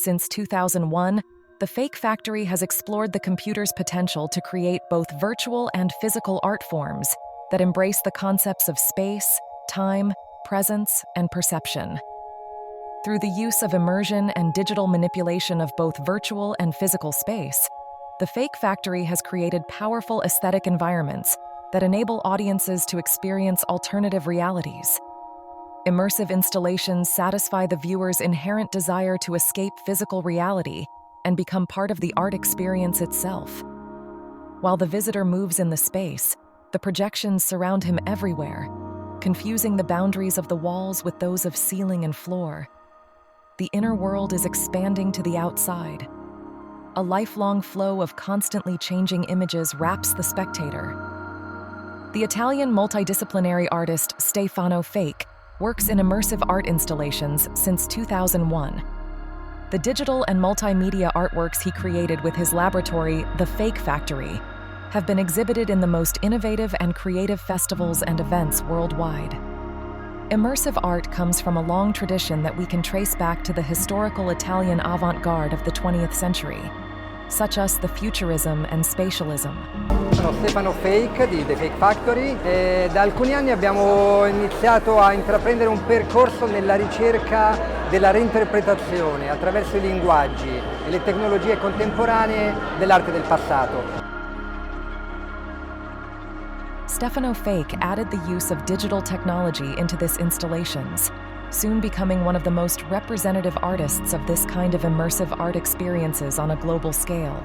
Since 2001, the Fake Factory has explored the computer's potential to create both virtual and physical art forms that embrace the concepts of space, time, presence, and perception. Through the use of immersion and digital manipulation of both virtual and physical space, the Fake Factory has created powerful aesthetic environments that enable audiences to experience alternative realities. Immersive installations satisfy the viewer's inherent desire to escape physical reality and become part of the art experience itself. While the visitor moves in the space, the projections surround him everywhere, confusing the boundaries of the walls with those of ceiling and floor. The inner world is expanding to the outside. A lifelong flow of constantly changing images wraps the spectator. The Italian multidisciplinary artist Stefano Fake works in immersive art installations since 2001. The digital and multimedia artworks he created with his laboratory, The Fake Factory, have been exhibited in the most innovative and creative festivals and events worldwide. Immersive art comes from a long tradition that we can trace back to the historical Italian avant-garde of the 20th century, such as the futurism and spatialism. Sono Stefano Fake di The Fake Factory e da alcuni anni abbiamo iniziato a intraprendere un percorso nella ricerca della reinterpretazione attraverso i linguaggi e le tecnologie contemporanee dell'arte del passato. Stefano Fake added the use of digital technology into this installations, soon becoming one of the most representative artists of this kind of immersive art experiences on a global scale.